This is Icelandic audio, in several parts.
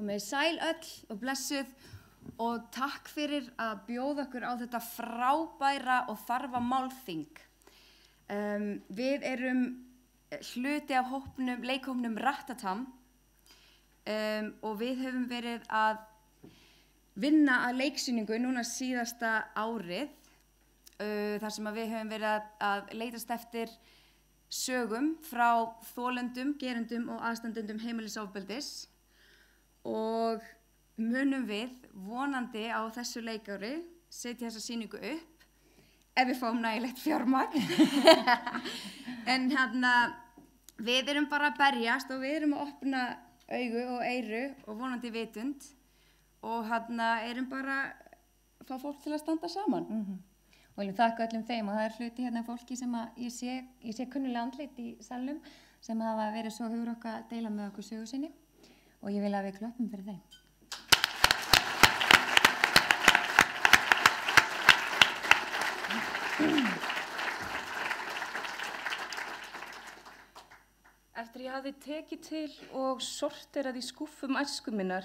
Komið sæl öll og blessuð og takk fyrir að bjóða okkur á þetta frábæra og þarfa málþing. Við erum hluti af leikhópnum Ratatam og við höfum verið að vinna að leiksýningu núna síðasta árið þar sem við höfum verið að leitast eftir sögum frá þolendum, gerendum og aðstandendum heimilisofbeldis og munum við vonandi á þessu leikári setja þessa sýningu upp ef við fáum nægilegt fjármagn. En við erum bara að berjast og við erum að opna augu og eyru og vonandi vitund og erum bara að fá fólk til að standa saman. Og ég vil þakka öllum þeim og það hluti fólki sem ég sé kunnulega andlit í salnum sem hafa verið svo hugrokk að deila með okkur sögu sinni og ég vil að við klöppum fyrir þeim. Eftir ég hafði tekið til og sorterað í skúffum æsku minnar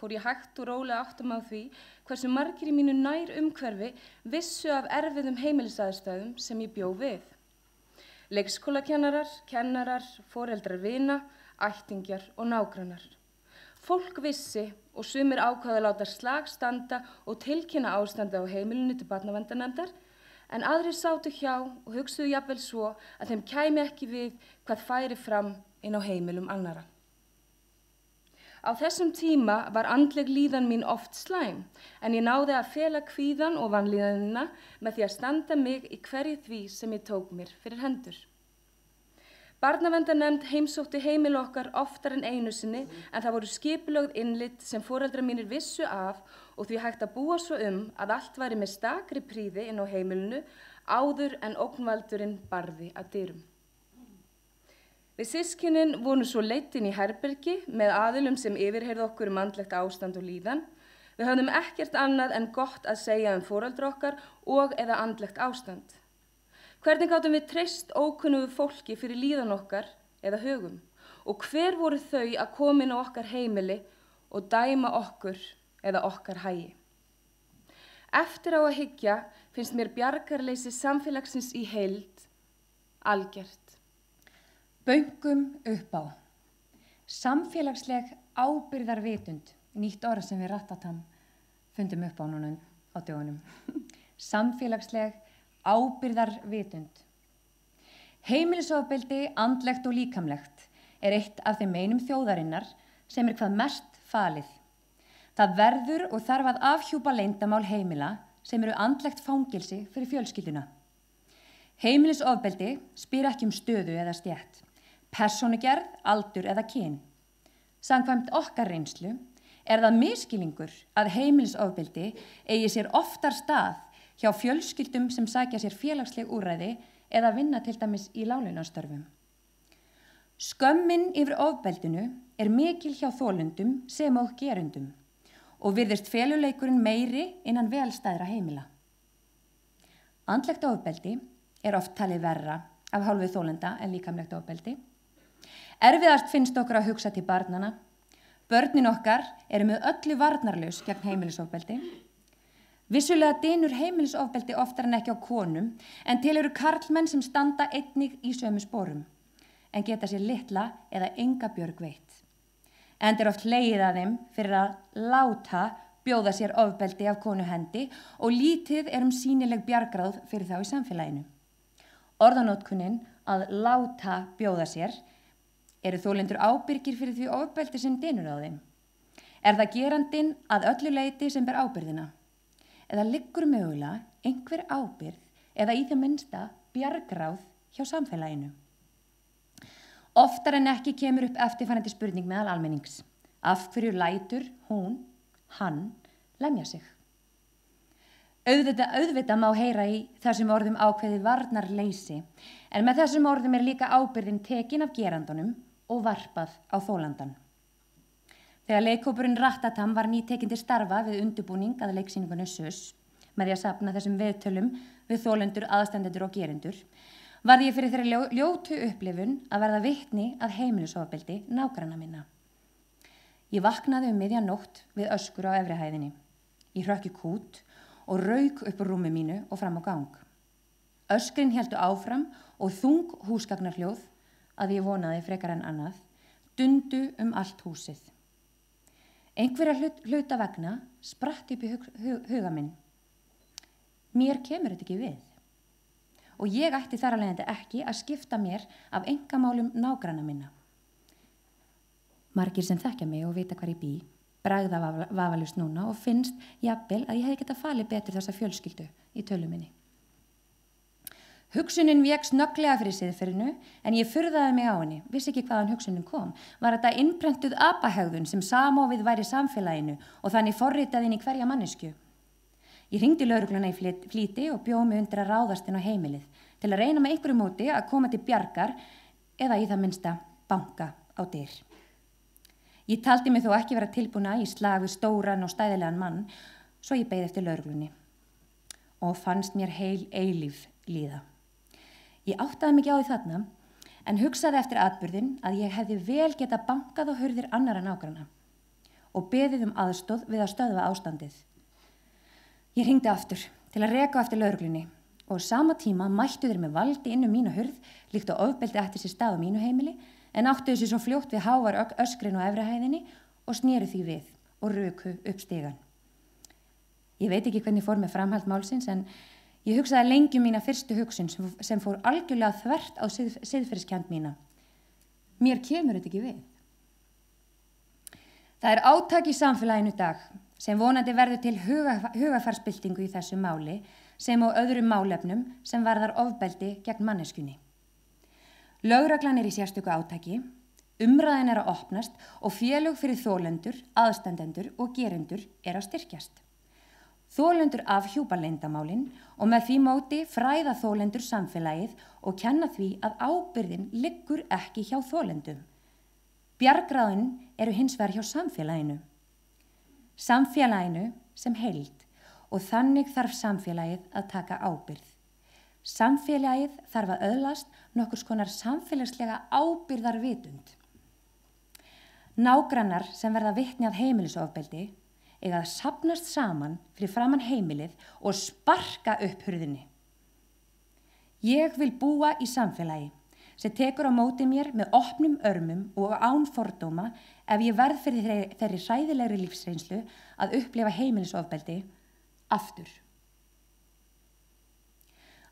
fór ég hægt og rólega áttum á því hversu margir í mínu nær umhverfi vissu af erfiðum heimilisaðstæðum sem ég bjó við. Leikskólakennarar, kennarar, foreldrar vina, ættingjar og nágrannar. Fólk vissi og sumir ákváðu að láta slag standa og tilkynna ástandi á heimilinu til barnaverndarnefndar, en aðrir sátu hjá og hugsuðu jafnvel svo að þeim kæmi ekki við hvað færi fram inn á heimilum annarra. Á þessum tíma var andleg líðan mín oft slæm, en ég náði að fela kvíðan og vanlíðanina með því að standa mig í hverju því sem ég tók mér fyrir hendur. Barnaverndarnefnd heimsótti heimili okkar oftar en einu sinni, en það voru skipulögð innlit sem foreldrar mínir vissu af og því hægt að búa svo að allt væri með stakri prýði inn á heimilinu áður en ógnvaldurinn barði að dyrum. Við systkinin vorum svo leidd inn í herbergi með aðilum sem yfirheyrðu okkur andlegt ástand og líðan. Við höfðum ekkert annað en gott að segja foreldra okkar og eða andlegt ástand. Hvernig gátum við treyst ókunnugu fólki fyrir líðan okkar eða hugum? Og hver voru þau að koma inn á okkar heimili og dæma okkur eða okkar hagi? Eftir á að hyggja finnst mér bjargarleysi samfélagsins í heild algjört. Bönkum upp á. Samfélagsleg ábyrgðarvitund, nýtt orð sem við Ratatam fundum upp á núna á dögunum. Samfélagsleg ábyrgðarvitund. Heimilisofbeldi, andlegt og líkamlegt, eitt af þeim einum þjóðarinnar sem hvað mest falið. Það verður og þarf að afhjúpa leyndamál heimila sem andlegt fangilsi fyrir fjölskylduna. Heimilisofbeldi spyr ekki stöðu eða stétt, persónugerð, aldur eða kyn. Samkvæmt okkar reynslu það misskilningur að heimilisofbeldi eigi sér oftar stað hjá fjölskyldum sem sækja sér félagsleg úrræði eða vinna til dæmis í láglaunastörfum. Skömmin yfir ofbeldinu mikil hjá þolendum sem og gerendum og virðist feluleikurinn meiri innan velstæðra heimila. Andlegt ofbeldi oft talið verra af hálfu þolenda en líkamlegt ofbeldi. Erfiðast finnst okkur að hugsa til barnanna. Börnin okkar með öllu varnarlaus gegn heimilisofbeldi. Vissulega dynur heimilisofbeldi oftar en ekki á konum, en til karlmenn sem standa einnig í sömu sporum, en geta sér litla eða enga björg veitt. Enda oft hlegið að þeim fyrir að láta bjóða sér ofbeldi af konu hendi og lítið sýnileg bjargráð fyrir þá í samfélaginu. Orðanótkunin að láta bjóða sér þolendur ábyrgir fyrir því ofbeldi sem dynur á þeim. Það gerandinn að öllu leyti sem ber ábyrgðina? Eða liggur mögulega einhver ábyrgð eða í það minnsta bjargráð hjá samfélaginu? Oftar en ekki kemur upp eftirfarandi spurning meðal almennings. Af hverju lætur hún, hann, lemja sig? Auðvitað má heyra í þessum orðum ákveðið varnarleysi, en með þessum orðum líka ábyrgðin tekin af gerandunum og varpað á þólandan. Þegar leikhópurinn Ratatam var nýtekinn til starfa við undirbúning að leiksýningunni SUS, með því að safna þessum viðtölum við þolendur, aðstandendur og gerendur, varð ég fyrir þeirri ljótu upplifun að verða vitni að heimilisofbeldi nágranna minna. Ég vaknaði miðja nótt við öskur á efri hæðinni. Ég hrökk í kút og rauk upp úr rúmi mínu og fram á gang. Öskrin héldu áfram og þung húsgagnarhljóð, að ég vonaði frekar en annað, dundu allt húsið. Einhverja hluta vegna spratt upp í huga minn. Mér kemur þetta ekki við. Og ég ætti þar af leiðandi ekki að skipta mér af einkamálum nágranna minna. Margir sem þekkja mig og vita hvar ég bý, bragða vafalaust núna og finnst jafnvel að ég hefði getað falið betur þessa fjölskyldu í tölu minni. Hugsunin vék snögglega fyrir siðferðinu en ég furðaði mig á henni, vissi ekki hvaðan hugsunin kom. Var þetta innprentuð apahegðun sem samofið væri samfélaginu og þannig forritaði inn í hverja manneskju? Ég hringdi lögregluna í flýti og bjó mig undir að ráðast inn á heimilið til að reyna með einhverju móti að koma til bjargar eða í það minnsta banka á dyr. Ég taldi mig þó ekki vera tilbúna í slag við stóran og stæðilegan mann, svo ég beið eftir lögreglunni og fannst mér heil eilíf líða. Ég áttaði mig ekki á því þarna, en hugsaði eftir atburðin að ég hefði vel getað bankað á hurðir annarra nágranna og beðið aðstoð við að stöðva ástandið. Ég hringdi aftur til að reka eftir lögreglunni og á sama tíma mættu þeir með valdi inn mína hurð líkt og ofbeldi ætti sér stað á mínu heimili en áttuðu sér svo fljótt við hávar öskrin og efri hæðinni og snéru því við og ruku upp stigann. Ég veit ekki hvernig fór með framhald málsins en ég hugsaði lengi mína fyrstu hugsun sem fór algjörlega þvert á siðferðiskennd mína. Mér kemur þetta ekki við. Það er átak í samfélaginu í dag sem vonandi verður til hugarfarsbyltingu í þessu máli sem og öðrum málefnum sem varðar ofbeldi gegn manneskjunni. Lögreglan í sérstöku átaki, umræðin að opnast og félög fyrir þolendur, aðstandendur og gerendur að styrkjast. Þolendur afhjúpa leyndamálin og með því móti fræða þolendur samfélagið og kenna því að ábyrgðin liggur ekki hjá þolendum. Bjargráðin eru hins vegar hjá samfélaginu. Samfélaginu sem heild og þannig þarf samfélagið að taka ábyrgð. Samfélagið þarf að öðlast nokkurs konar samfélagslega ábyrgðarvitund. Nágrannar sem verða vitni að heimilisofbeldi eiga að safnast saman fyrir framan heimilið og sparka upp hurðinni. Ég vil búa í samfélagi sem tekur á móti mér með opnum örmum og án fordóma ef ég verð fyrir þeirri hræðilegri lífsreynslu að upplifa heimilisofbeldi aftur.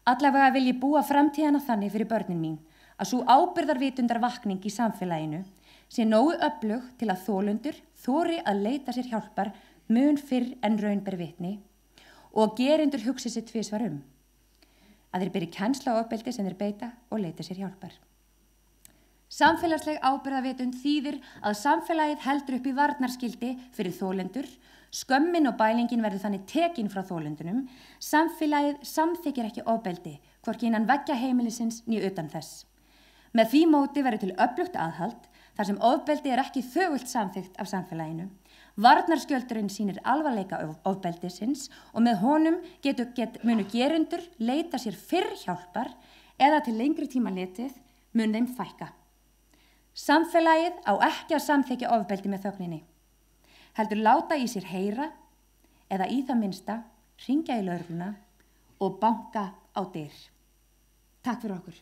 Allavega vil ég búa framtíðina þannig fyrir börnin mín að sú ábyrgðarvitundarvakning í samfélaginu sé nógu öflug til að þolendur þori að leita sér hjálpar mun fyrr en raun ber vitni og gerendur hugsi sér tvisvar að þeir beri kennslu á ofbeldi sem þeir beita og leita sér hjálpar. Samfélagsleg ábyrgðarvitund þýðir að samfélagið heldur upp í varnarskildi fyrir þolendur, skömmin og bælingin verður þannig tekin frá þolendunum, samfélagið samþykir ekki ofbeldi, hvorki innan veggja heimilisins né utan þess. Með því móti verður til öflugt aðhald, þar sem ofbeldi ekki þögult samþykkt af samfélaginu. Varnarskjöldurinn sýnir alvarleika ofbeldisins og með honum munu gerendur leita sér fyrr hjálpar eða til lengri tíma litið mun þeim fækka. Samfélagið á ekki að samþykja ofbeldi með þögninni. Heldur láta í sér heyra eða í það minnsta hringja í lögregluna og banka á dyr. Takk fyrir okkur.